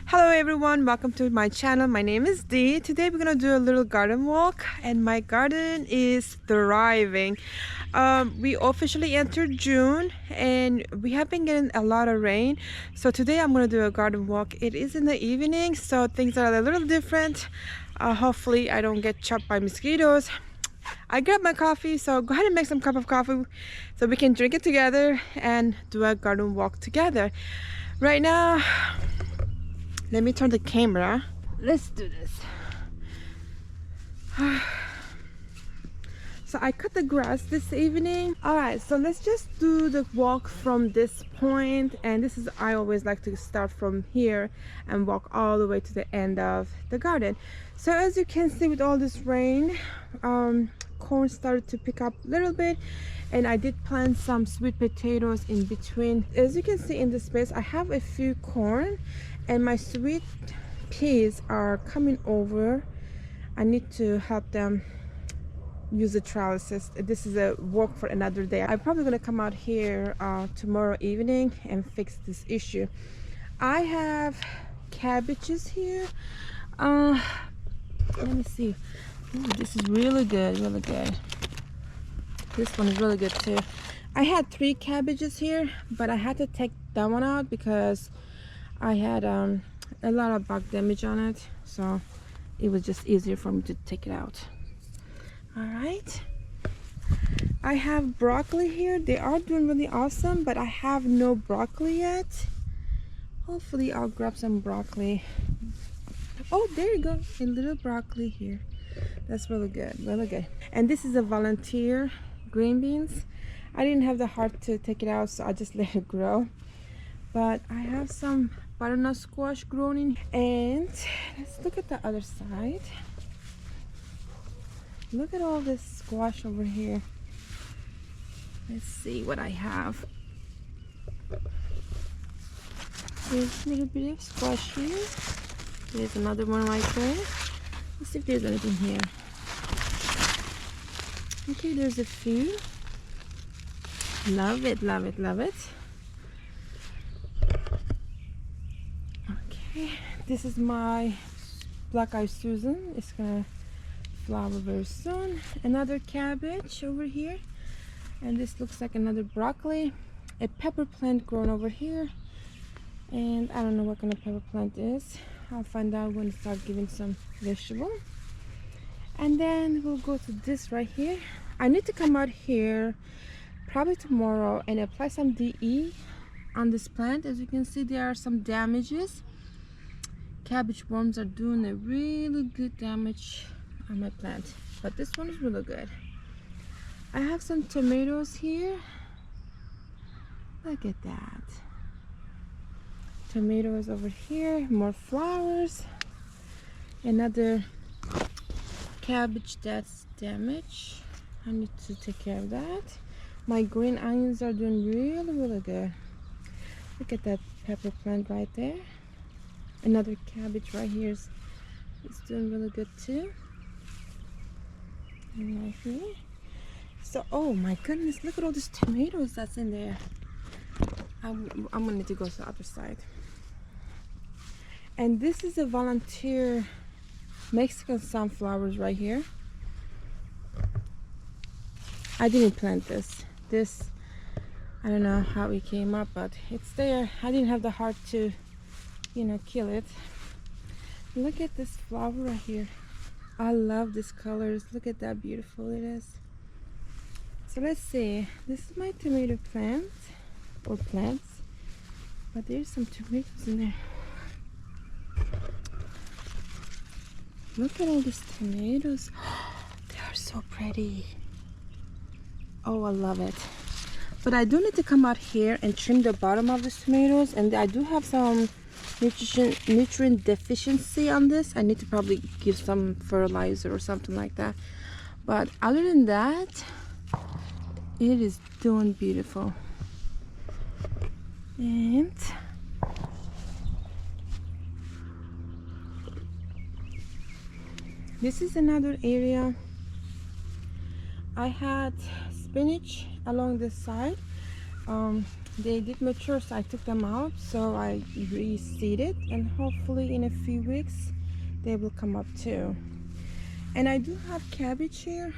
Hello everyone, welcome to my channel. My name is Dee. Today we're gonna do a little garden walk and my garden is thriving. We officially entered June and we have been getting a lot of rain. So today I'm gonna do a garden walk. It is in the evening, so things are a little different. Hopefully I don't get chopped by mosquitoes. I grabbed my coffee, so go ahead and make some cup of coffee so we can drink it together and do a garden walk together. Right now, let me turn the camera. Let's do this. So I cut the grass this evening. All right, so let's just do the walk from this point. And this is, I always like to start from here and walk all the way to the end of the garden. So as you can see with all this rain, corn started to pick up a little bit. And I did plant some sweet potatoes in between. As you can see in this space, I have a few corn and my sweet peas are coming over. I need to help them use the trellises. This is a work for another day. I'm probably gonna come out here tomorrow evening and fix this issue. I have cabbages here. Let me see. Ooh, this is really good, really good. This one is really good too. I had 3 cabbages here, but I had to take that one out because I had a lot of bug damage on it, so it was just easier for me to take it out. All right, I have broccoli here. They are doing really awesome, but I have no broccoli yet. Hopefully I'll grab some broccoli. Oh, there you go, a little broccoli here. That's really good, really good. And this is a volunteer green beans. I didn't have the heart to take it out, so I just let it grow. But I have some butternut squash growing. And let's look at the other side. Look at all this squash over here. Let's see what I have. There's a little bit of squash here. There's another one right there. Let's see if there's anything here. Okay, there's a few. Love it, love it, love it. Okay, this is my black-eyed Susan. It's gonna flower very soon. Another cabbage over here, and this looks like another broccoli. A pepper plant grown over here, and I don't know what kind of pepper plant is. I'll find out when it starts giving some vegetable. And then we'll go to this right here. I need to come out here probably tomorrow and apply some DE on this plant. As you can see, there are some damages. Cabbage worms are doing a really good damage on my plant, but this one is really good. I have some tomatoes here. Look at that. Tomatoes over here, more flowers. Another cabbage that's damaged. I need to take care of that. My green onions are doing really, really good. Look at that pepper plant right there. Another cabbage right here is doing really good too. And right here. So, oh my goodness, look at all these tomatoes that's in there. I'm gonna need to go to the other side. And this is a volunteer Mexican sunflowers right here. I didn't plant this. I don't know how it came up, but it's there. I didn't have the heart to, you know, kill it. Look at this flower right here. I love these colors. Look at that beautiful it is. So let's see. This is my tomato plant or plants, but there's some tomatoes in there. Look at all these tomatoes. They are so pretty. Oh, I love it. But I do need to come out here and trim the bottom of these tomatoes, and I do have some nutrient deficiency on this. I need to probably give some fertilizer or something like that. But other than that, it is doing beautiful. And this is another area. I had spinach along this side. They did mature, so I took them out, so I reseeded, and hopefully in a few weeks they will come up too. And I do have cabbage here.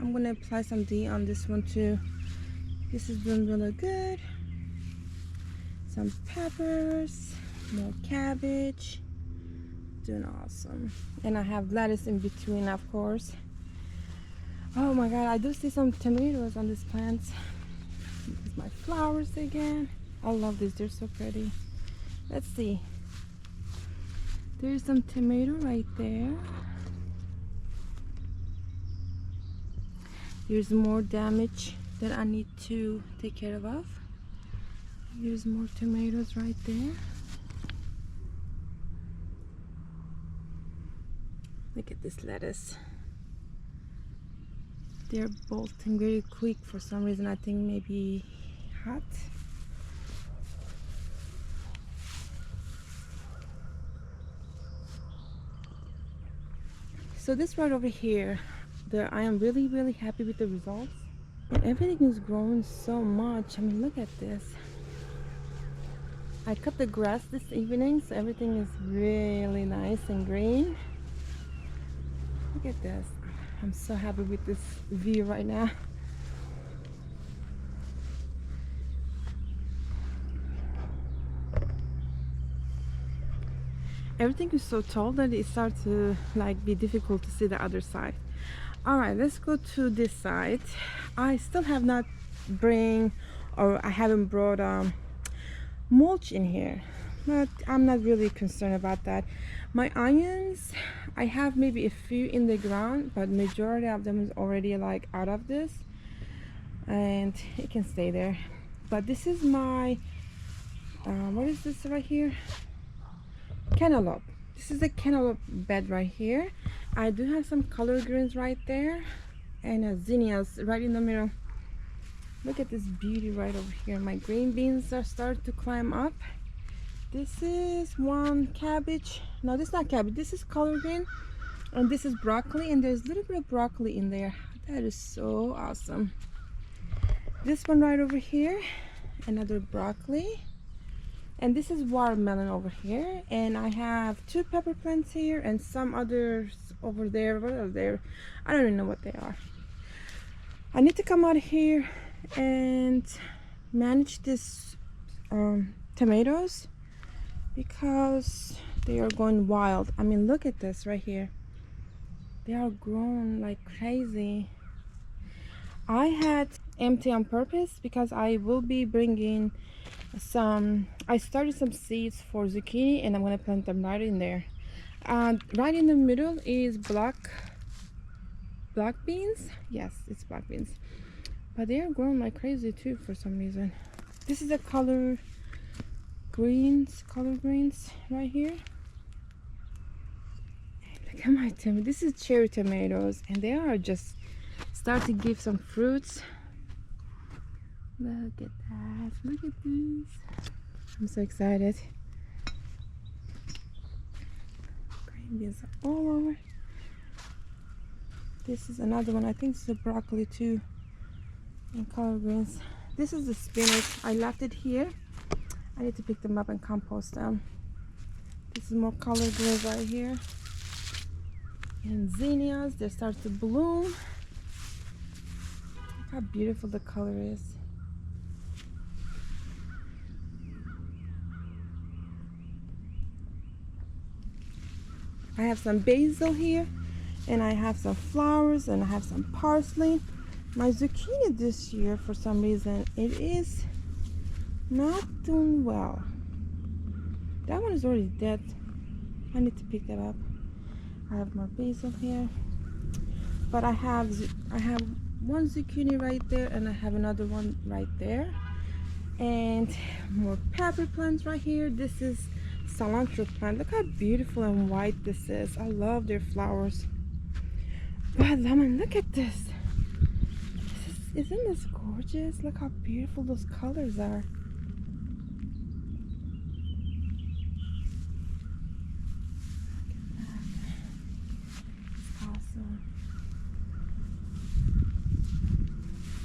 I'm gonna apply some D on this one too. This is doing really good. Some peppers, more cabbage, doing awesome. And I have lettuce in between, of course. Oh my god, I do see some tomatoes on these plants. There's my flowers again. I love these, they're so pretty. Let's see. There's some tomato right there. There's more damage that I need to take care of. Here's more tomatoes right there. Look at this lettuce. They're bolting very quick for some reason. I think maybe hot. So this right over here, I am really happy with the results. And everything is growing so much. I mean, look at this. I cut the grass this evening, so everything is really nice and green. Look at this. I'm so happy with this view right now. Everything is so tall that it starts to like be difficult to see the other side. All right, let's go to this side. I still have not I haven't brought mulch in here, but I'm not really concerned about that. My onions, I have maybe a few in the ground, but majority of them is already like out of this, and it can stay there. But this is my what is this right here? Cantaloupe. This is a cantaloupe bed right here. I do have some collard greens right there, and zinnias right in the middle. Look at this beauty right over here. My green beans are starting to climb up. This is one cabbage. No, this is not cabbage. This is collard green, and this is broccoli, and there's a little bit of broccoli in there. That is so awesome. This one right over here, another broccoli. And this is watermelon over here, and I have 2 pepper plants here and some others over there. What are they? I don't even know what they are. I need to come out here and manage this tomatoes because they are going wild. I mean, look at this right here. They are growing like crazy. I had empty on purpose because I will be bringing I started some seeds for zucchini, and I'm gonna plant them right in there. Right in the middle is black beans. Yes, it's black beans, but they are growing like crazy too for some reason. This is the collard greens right here. Look at my tomato. This is cherry tomatoes, and they are just starting to give some fruits. Look at that. Look at this. I'm so excited. Green beans are all over. This is another one. I think this is a broccoli too. And collard greens. This is the spinach. I left it here. I need to pick them up and compost them. This is more collard greens right here. And zinnias. They start to bloom. Look how beautiful the color is. I have some basil here, and I have some flowers, and I have some parsley. My zucchini this year, for some reason, it is not doing well. That one is already dead. I need to pick that up. I have more basil here, but I have one zucchini right there, and I have another one right there, and more pepper plants right here. This is cilantro plant. Look how beautiful and white this is. I love their flowers. But I mean, look at this. Isn't this gorgeous? Look how beautiful those colors are. Look at that. It's awesome.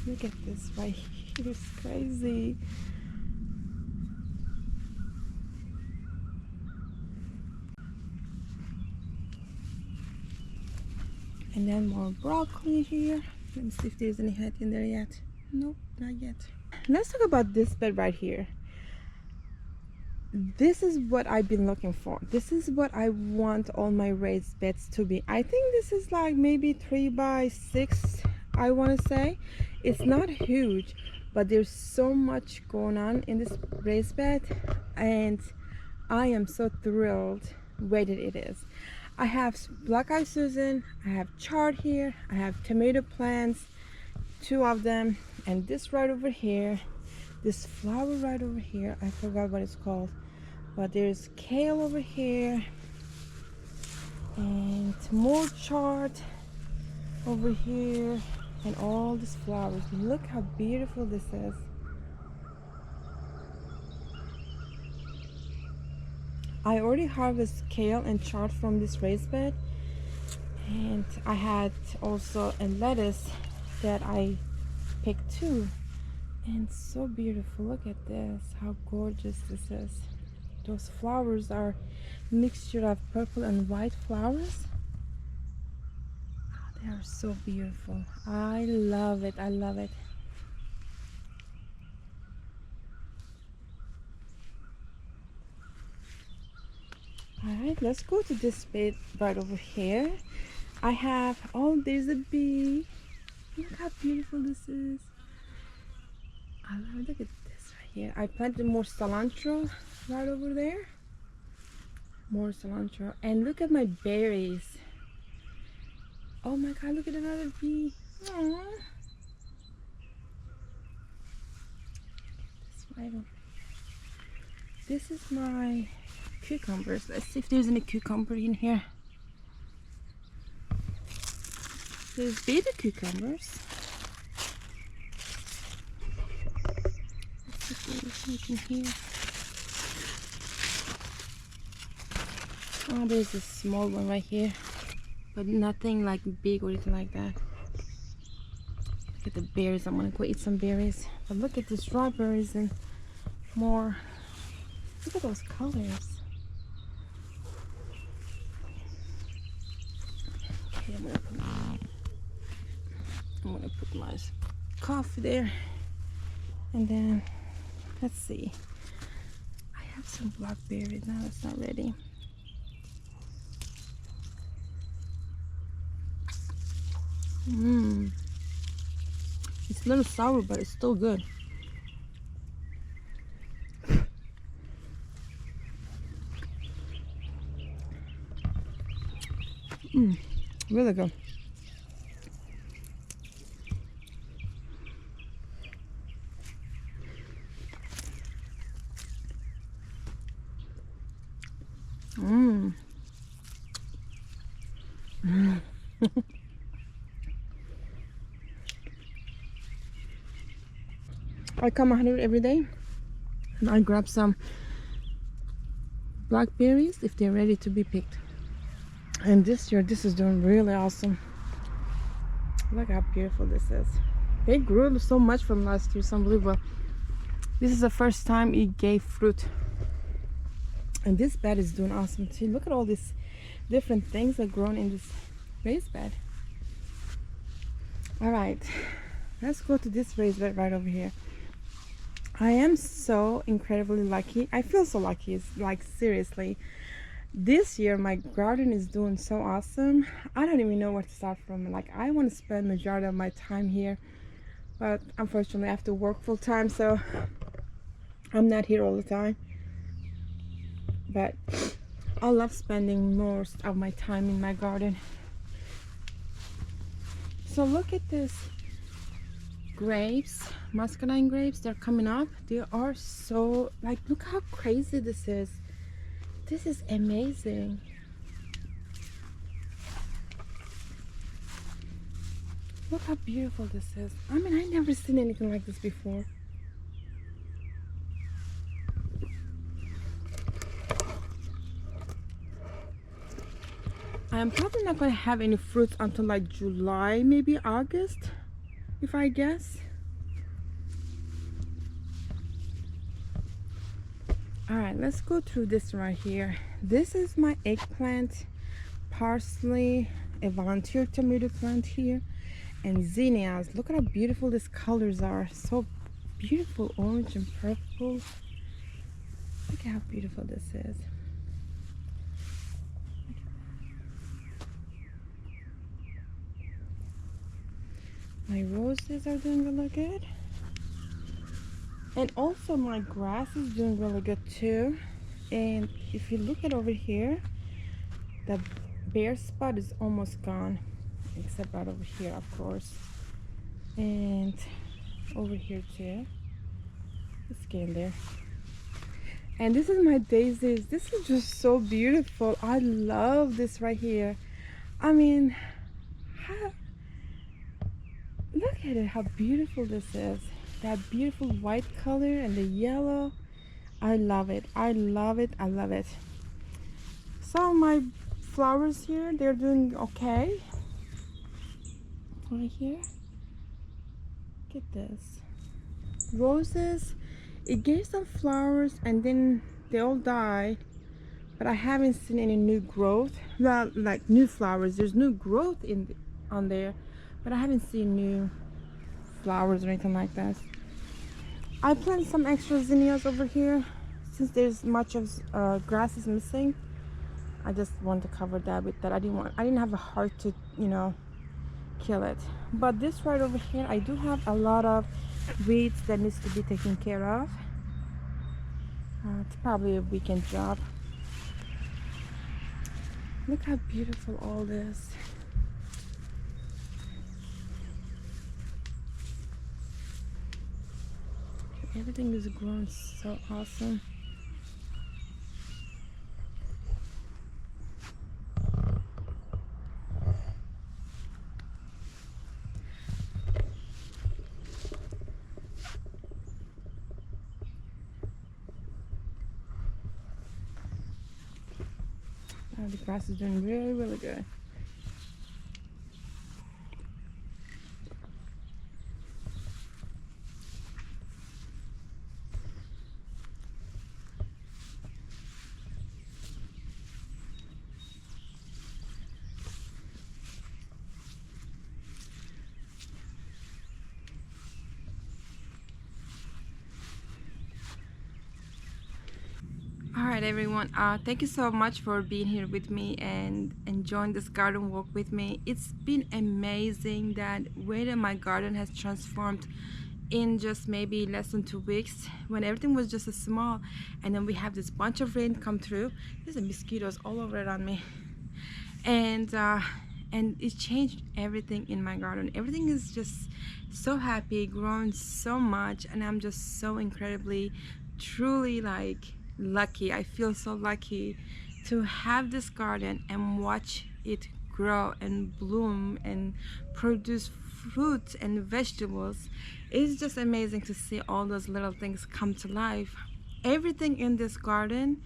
Look at this right here. It's crazy. And then more broccoli here. Let me see if there's any head in there yet. Nope, not yet. Let's talk about this bed right here. This is what I've been looking for. This is what I want all my raised beds to be. I think this is like maybe 3 by 6, I want to say. It's not huge, but there's so much going on in this raised bed, and I am so thrilled way that it is. I have black eye Susan, I have chard here, I have tomato plants, 2 of them, and this right over here, this flower right over here, I forgot what it's called, but there's kale over here, and more chard over here, and all these flowers. Look how beautiful this is. I already harvested kale and chard from this raised bed, and I had also a lettuce that I picked too, and so beautiful. Look at this, how gorgeous this is. Those flowers are mixture of purple and white flowers. Oh, they are so beautiful. I love it, I love it. Alright, let's go to this bed right over here. I have, oh, there's a bee. Look how beautiful this is. I love it. Look at this right here. I planted more cilantro right over there. More cilantro. And look at my berries. Oh my god, look at another bee. Aww. This right over here. This is my cucumbers. Let's see if there's any cucumber in here. There's baby cucumbers. Let's see if there's anything here. Oh, there's a small one right here, but nothing like big or anything like that. Look at the berries. I'm gonna go eat some berries. But look at the strawberries and more. Look at those colors. Okay, I'm gonna put my coffee there, and then let's see. I have some blackberries now. It's not ready. It's a little sour, but it's still good. Really good. I come out here every day and I grab some blackberries if they're ready to be picked. And this year, this is doing really awesome. Look how beautiful this is. They grew so much from last year, it's unbelievable. This is the first time it gave fruit. And this bed is doing awesome too. Look at all these different things that are grown in this raised bed. All right, let's go to this raised bed right over here. I am so incredibly lucky. I feel so lucky. It's like, seriously. This year my garden is doing so awesome. I don't even know where to start from. Like, I want to spend majority of my time here, but unfortunately I have to work full time, so I'm not here all the time. But I love spending most of my time in my garden. So look at this grapes, muscadine grapes. They're coming up. They are so, like, look how crazy this is. This is amazing. Look how beautiful this is. I mean, I never seen anything like this before. I'm probably not going to have any fruits until like July, maybe August, if I guess. All right, let's go through this right here. This is my eggplant, parsley, a volunteer tomato plant here, and zinnias. Look at how beautiful these colors are. So beautiful, orange and purple. Look at how beautiful this is. My roses are doing really good. And also my grass is doing really good too. And if you look at over here, the bare spot is almost gone, except right over here, of course. And over here too. It's getting there. And this is my daisies. This is just so beautiful. I love this right here. I mean, look at it, how beautiful this is. That beautiful white color and the yellow. I love it. I love it. I love it. So my flowers here, they're doing okay. Right here. Look at this. Roses, it gave some flowers and then they all died. But I haven't seen any new growth. Well, like new flowers. There's new growth on there, but I haven't seen new flowers or anything like that. I planted some extra zinnias over here since there's much of grass is missing. I just want to cover that with that. I didn't have a heart to, you know, kill it. But this right over here, I do have a lot of weeds that needs to be taken care of. It's probably a weekend job. Look how beautiful all this. Everything is growing so awesome. The grass is doing really, really good. Alright everyone, thank you so much for being here with me and enjoying this garden walk with me. It's been amazing that way that my garden has transformed in just maybe less than 2 weeks, when everything was just a small, and then we have this bunch of rain come through. There's mosquitoes all over it on me, and it changed everything in my garden. Everything is just so happy, growing so much, and I'm just so incredibly, truly like lucky. I feel so lucky to have this garden and watch it grow and bloom and produce fruits and vegetables. It's just amazing to see all those little things come to life. Everything in this garden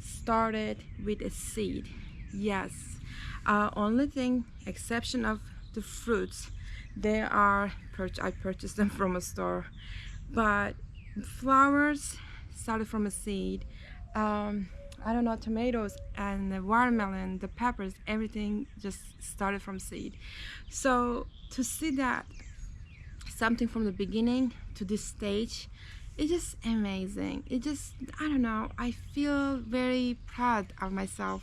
started with a seed. Yes, only thing exception of the fruits, they are I purchased them from a store, but flowers started from a seed. I don't know, tomatoes and the watermelon, the peppers, everything just started from seed. So to see that something from the beginning to this stage, it's just amazing. It just, I don't know, I feel very proud of myself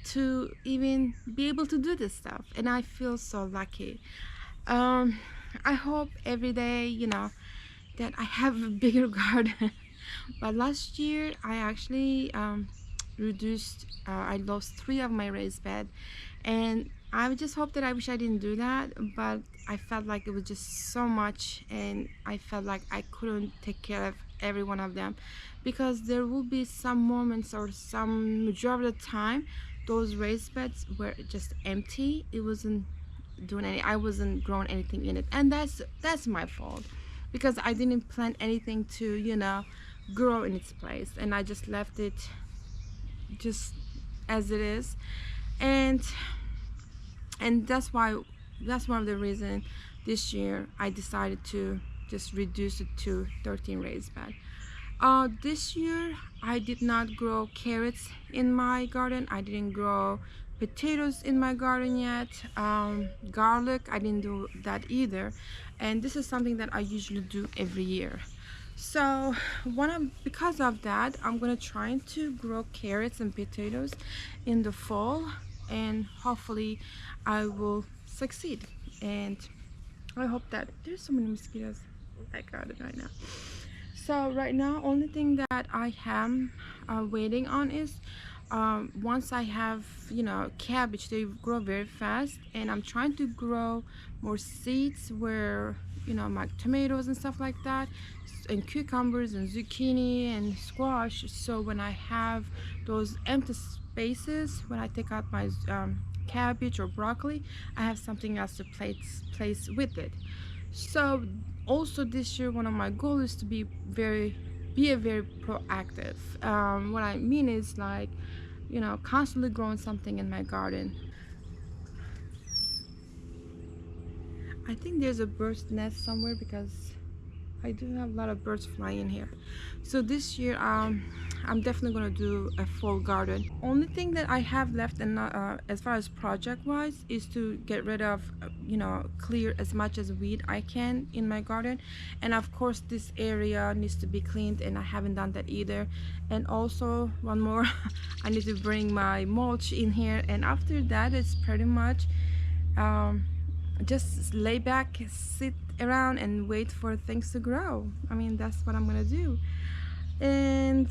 to even be able to do this stuff, and I feel so lucky. I hope every day, you know, that I have a bigger garden. But last year I actually reduced, I lost 3 of my raised bed, and I just hope that I wish I didn't do that, but I felt like it was just so much, and I felt like I couldn't take care of every one of them, because there will be some moments or some majority of the time those raised beds were just empty. It wasn't doing any, I wasn't growing anything in it, and that's my fault, because I didn't plant anything to, you know, grow in its place, and I just left it just as it is, and that's why, that's one of the reasons this year I decided to just reduce it to 13 raised bed. This year I did not grow carrots in my garden. I didn't grow potatoes in my garden yet. Garlic, I didn't do that either. And this is something that I usually do every year. So because of that, I'm gonna try to grow carrots and potatoes in the fall, and hopefully I will succeed. And I hope that there's so many mosquitoes in my garden right now. So right now, only thing that I am waiting on is once I have, cabbage, they grow very fast, and I'm trying to grow more seeds where, my tomatoes and stuff like that, and cucumbers and zucchini and squash. So when I have those empty spaces, when I take out my cabbage or broccoli, I have something else to place with it. So also this year, one of my goals is to be a very proactive. What I mean is like, constantly growing something in my garden. I think there's a bird's nest somewhere because I do have a lot of birds flying here. So this year, I'm definitely gonna do a full garden. Only thing that I have left, and as far as project-wise, is to get rid of, clear as much as weed I can in my garden. And of course, this area needs to be cleaned, and I haven't done that either. And also, one more, I need to bring my mulch in here. And after that, it's pretty much. Just lay back, sit around, and wait for things to grow. I mean, that's what I'm gonna do. And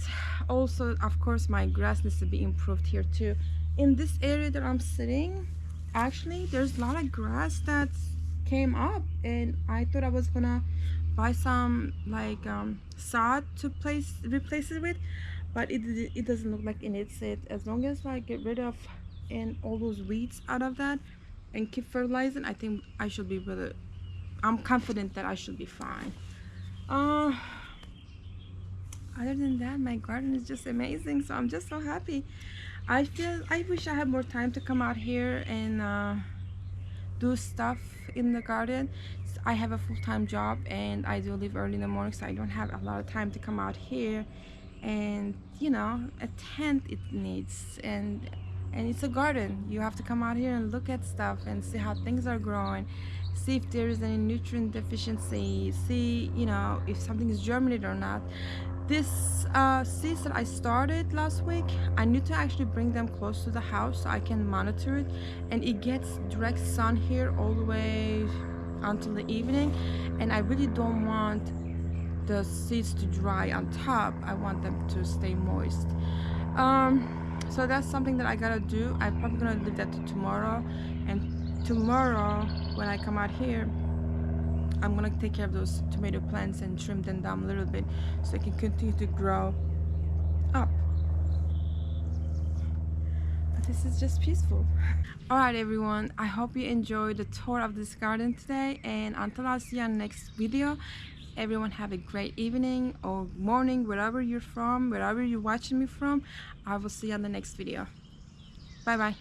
also, of course, my grass needs to be improved here too. In this area that I'm sitting, actually, there's a lot of grass that came up, and I thought I was gonna buy some like sod to replace it with, but it doesn't look like it needs it. As long as I get rid of and all those weeds out of that and keep fertilizing, I think I should be really, I'm confident that I should be fine. Other than that, my garden is just amazing, so I'm just so happy. I wish I had more time to come out here and do stuff in the garden. I have a full-time job and I do leave early in the morning, so I don't have a lot of time to come out here and attend it needs. And it's a garden. You have to come out here and look at stuff and see how things are growing, see if there is any nutrient deficiency, see if something is germinated or not. This seeds that I started last week, I need to actually bring them close to the house so I can monitor it, and it gets direct sun here all the way until the evening, and I really don't want the seeds to dry on top. I want them to stay moist. So that's something that I gotta do. I'm probably gonna leave that to tomorrow, and tomorrow when I come out here, I'm gonna take care of those tomato plants and trim them down a little bit so they can continue to grow up. But this is just peaceful. Alright everyone, I hope you enjoyed the tour of this garden today, and until I see you on the next video, everyone have a great evening or morning, wherever you're from, wherever you're watching me from. I will see you on the next video. Bye bye.